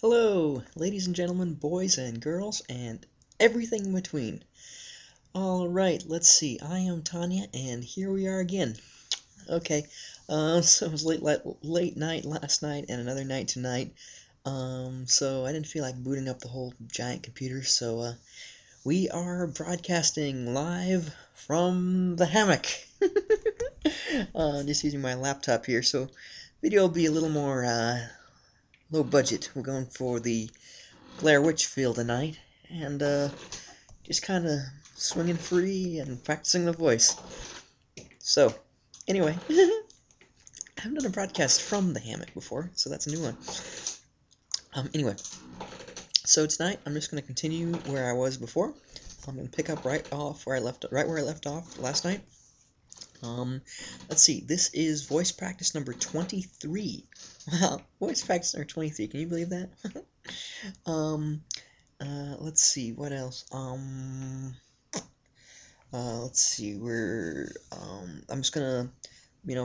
Hello, ladies and gentlemen, boys and girls, and everything in between. Alright, let's see. I am Tanya, and here we are again. Okay, so it was late night last night and another night tonight. So I didn't feel like booting up the whole giant computer, so we are broadcasting live from the hammock. Just using my laptop here, so video will be a little more low budget. We're going for the Blair Witch feel tonight, and just kind of swinging free and practicing the voice. So, anyway, I haven't done a broadcast from the hammock before, so that's a new one. Anyway, so tonight I'm just going to continue where I was before. I'm going to pick up right where I left off last night. Let's see. This is voice practice number 23. Wow, voice practice number 23. Can you believe that? Let's see, what else? Let's see, I'm just gonna,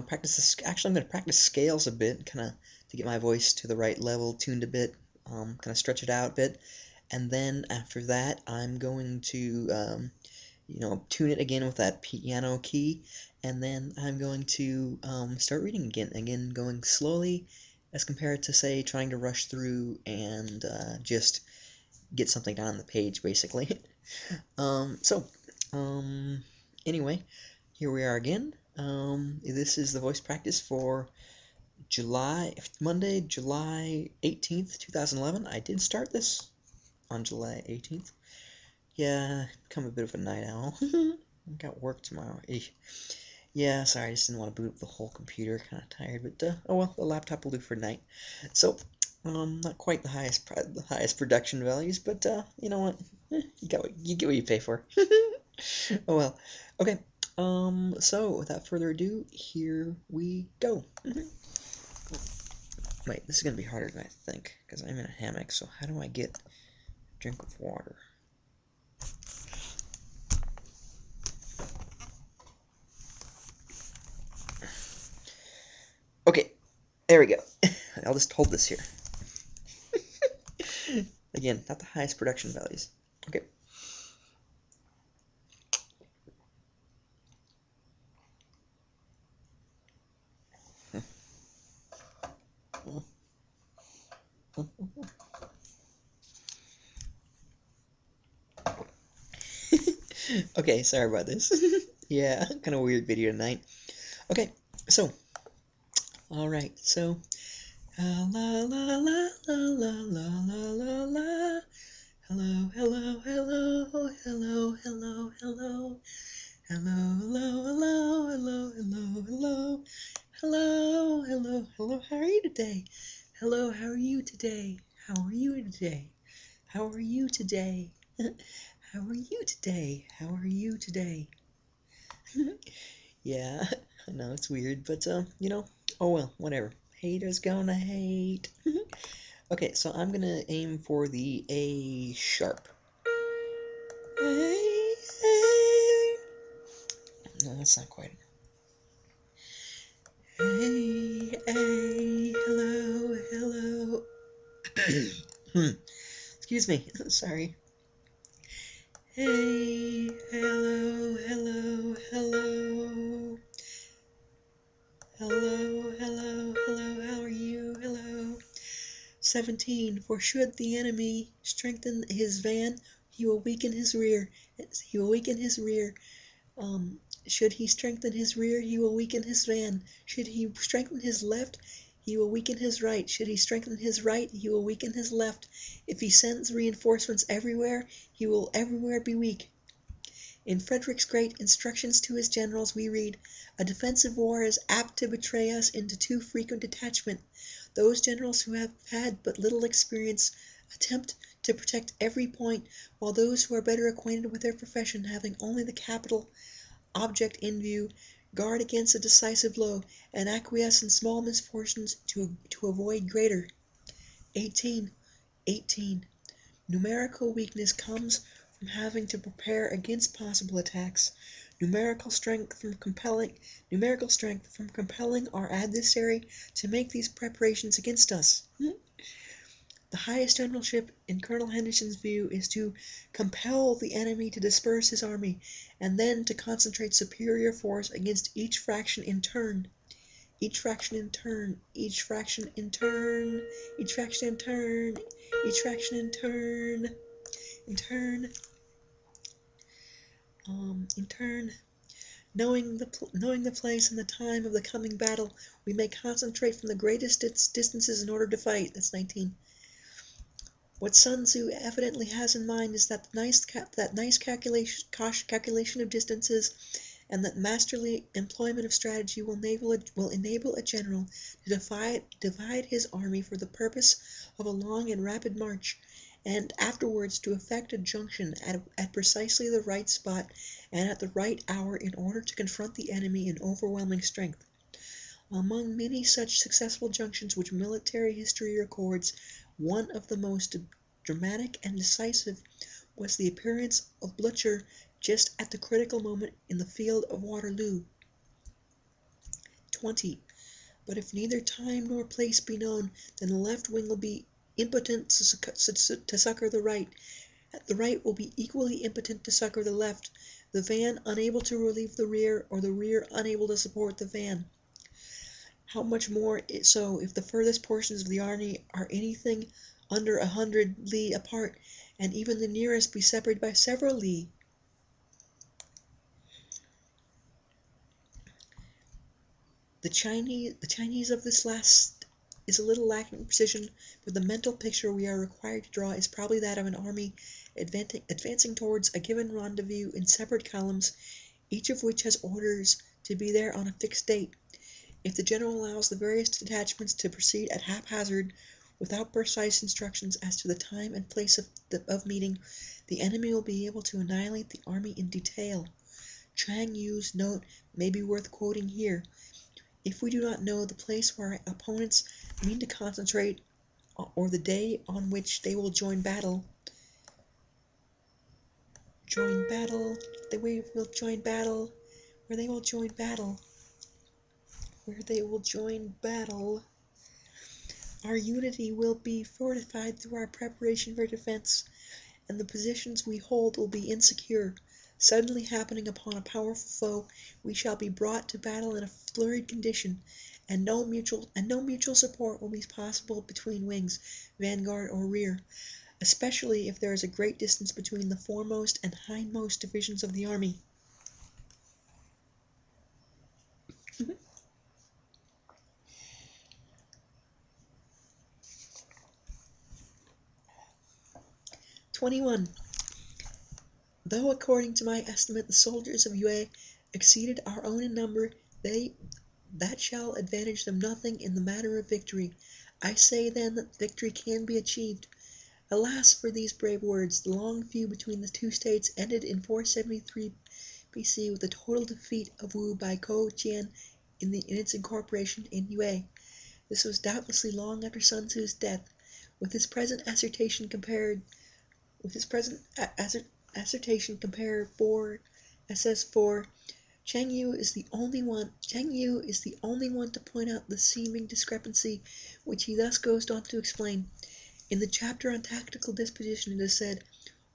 practice this. Actually, I'm gonna practice scales a bit, kind of to get my voice to the right level, tuned a bit, kind of stretch it out a bit, and then after that, I'm going to, tune it again with that piano key, and then I'm going to start reading again, going slowly, as compared to, say, trying to rush through and just get something down on the page, basically. Anyway, here we are again. This is the voice practice for Monday, July 18th, 2011. I did start this on July 18th. Yeah, become a bit of a night owl. Got work tomorrow. Yeah, sorry, I just didn't want to boot up the whole computer. Kind of tired, but oh well, the laptop will do for tonight. So, not quite the highest production values, but you know what? You get what you pay for. Oh well. Okay. So without further ado, here we go. Wait, this is gonna be harder than I think, because I'm in a hammock. So how do I get a drink of water? Okay, there we go. I'll just hold this here. Again, not the highest production values. Okay. Okay, sorry about this. Yeah, kind of weird video tonight. Okay, so, alright, so, la la la la la la la la la. Hello, hello, hello, hello, hello, hello. Hello, hello, hello, hello, hello, hello. Hello, hello, hello, how are you today? Hello, how are you today? How are you today? How are you today? How are you today? How are you today? Yeah, I know it's weird, but oh well, whatever. Haters gonna hate. Okay, so I'm gonna aim for the A sharp. A, A. No, that's not quite. Hey, hey, hello, hello. Excuse me, sorry. Hey, hello, hello, hello. Hello, hello, hello, how are you? Hello. 17. For should the enemy strengthen his van, he will weaken his rear. He will weaken his rear. Should he strengthen his rear, he will weaken his van. Should he strengthen his left, he will weaken his right. Should he strengthen his right, he will weaken his left. If he sends reinforcements everywhere, he will everywhere be weak. In Frederick's great instructions to his generals we read, "A defensive war is apt to betray us into too frequent detachment. Those generals who have had but little experience attempt to protect every point, while those who are better acquainted with their profession, having only the capital object in view, guard against a decisive blow, and acquiesce in small misfortunes to avoid greater." 18. Numerical weakness comes from having to prepare against possible attacks. Numerical strength from compelling our adversary to make these preparations against us. The highest generalship, in Colonel Henderson's view, is to compel the enemy to disperse his army, and then to concentrate superior force against each fraction in turn. Each fraction in turn, each fraction in turn, each fraction in turn, each fraction in turn, in turn, in turn. Knowing the place and the time of the coming battle, we may concentrate from the greatest distances in order to fight. That's 19. What Sun Tzu evidently has in mind is that nice calculation of distances and that masterly employment of strategy will enable a general to divide his army for the purpose of a long and rapid march, and afterwards to effect a junction at precisely the right spot and at the right hour in order to confront the enemy in overwhelming strength. Among many such successful junctions which military history records, one of the most dramatic and decisive was the appearance of Blücher just at the critical moment in the field of Waterloo. 20. But if neither time nor place be known, then the left wing will be impotent to succor the right. The right will be equally impotent to succor the left, the van unable to relieve the rear, or the rear unable to support the van. How much more so if the furthest portions of the army are anything under 100 li apart, and even the nearest be separated by several li. The Chinese of this last is a little lacking in precision, but the mental picture we are required to draw is probably that of an army advancing towards a given rendezvous in separate columns, each of which has orders to be there on a fixed date. If the general allows the various detachments to proceed at haphazard, without precise instructions as to the time and place of meeting, the enemy will be able to annihilate the army in detail. Chang Yu's note may be worth quoting here. If we do not know the place where our opponents mean to concentrate, or the day on which they will join battle, where they will join battle, our unity will be fortified through our preparation for defense, and the positions we hold will be insecure. Suddenly happening upon a powerful foe, we shall be brought to battle in a flurried condition, and no mutual support will be possible between wings, vanguard or rear, especially if there is a great distance between the foremost and hindmost divisions of the army. (21) Though according to my estimate the soldiers of Yue exceeded our own in number, that shall advantage them nothing in the matter of victory. I say then that victory can be achieved. Alas for these brave words! The long feud between the two states ended in 473 B.C. with the total defeat of Wu by Ko Jian in its incorporation in Yue. This was doubtlessly long after Sun Tzu's death. With his present assertion compare 4 SS4. Chang Yu is the only one to point out the seeming discrepancy, which he thus goes on to explain. In the chapter on tactical disposition it is said,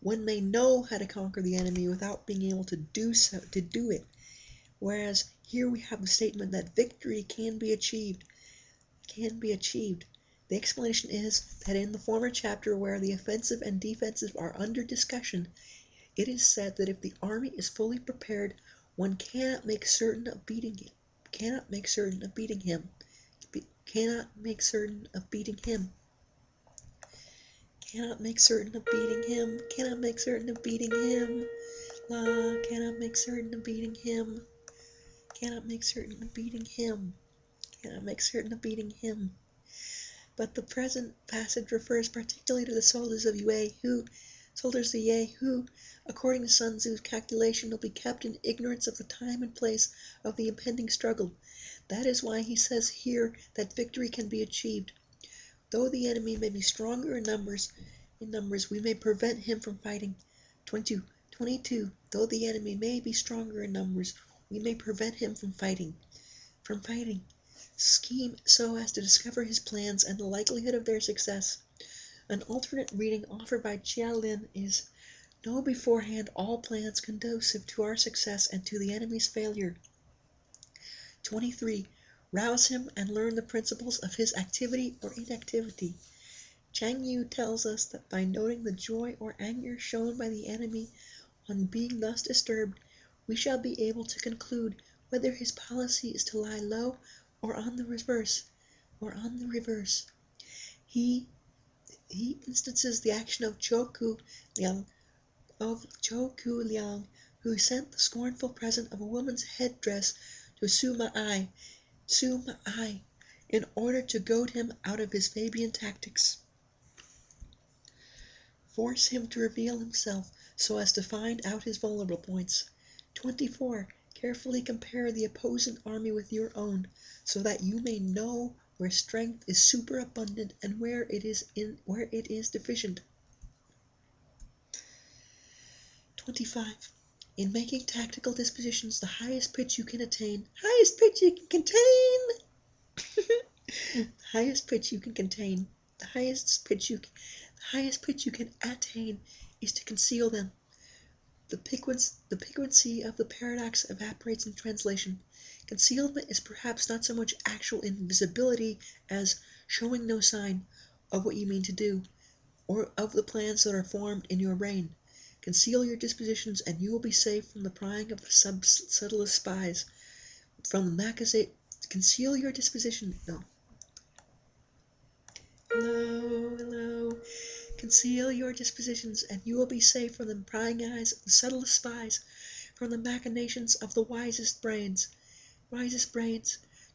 one may know how to conquer the enemy without being able to do it, whereas here we have the statement that victory can be achieved. The explanation is that in the former chapter, where the offensive and defensive are under discussion, it is said that if the army is fully prepared, one cannot make certain of beating him. Cannot make certain of beating him. Cannot make certain of beating him. Cannot make certain of beating him. Cannot make certain of beating him. Cannot make certain of beating him. Cannot make certain of beating him. Cannot make certain of beating him. But the present passage refers particularly to the soldiers of Yue who, according to Sun Tzu's calculation, will be kept in ignorance of the time and place of the impending struggle. That is why he says here that victory can be achieved. Though the enemy may be stronger in numbers, we may prevent him from fighting. 22. Though the enemy may be stronger in numbers, we may prevent him from fighting. Scheme so as to discover his plans and the likelihood of their success. An alternate reading offered by Jialin is, know beforehand all plans conducive to our success and to the enemy's failure. 23. Rouse him and learn the principles of his activity or inactivity. Chang Yu tells us that by noting the joy or anger shown by the enemy on being thus disturbed, we shall be able to conclude whether his policy is to lie low or on the reverse. He instances the action of Zhou Liang, who sent the scornful present of a woman's headdress to Sima Ai, in order to goad him out of his Fabian tactics. Force him to reveal himself so as to find out his vulnerable points. 24. Carefully compare the opposing army with your own, so that you may know where strength is superabundant and where it is deficient. 25. In making tactical dispositions, the highest pitch you can attain, the highest pitch you can attain is to conceal them. The piquancy of the paradox evaporates in translation. Concealment is perhaps not so much actual invisibility as showing no sign of what you mean to do, or of the plans that are formed in your brain. Conceal your dispositions, and you will be safe from the prying of the subtlest spies. Conceal your disposition. No. Hello. Conceal your dispositions, and you will be safe from the prying eyes of the subtlest spies, from the machinations of the wisest brains.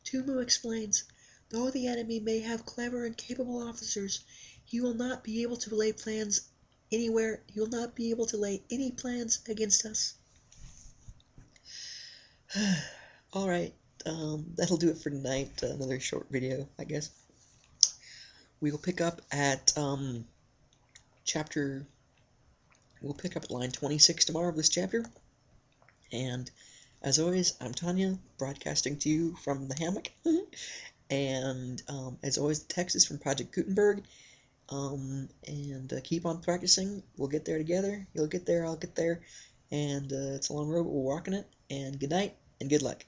Tumu explains, though the enemy may have clever and capable officers, he will not be able to lay plans anywhere. He will not be able to lay any plans against us. All right, that'll do it for tonight. Another short video, I guess. We'll pick up at line 26 tomorrow of this chapter. And as always, I'm Tanya, broadcasting to you from the hammock. And as always, the text is from Project Gutenberg. Keep on practicing. We'll get there together. You'll get there, I'll get there. And it's a long road, but we're walking it. And good night and good luck.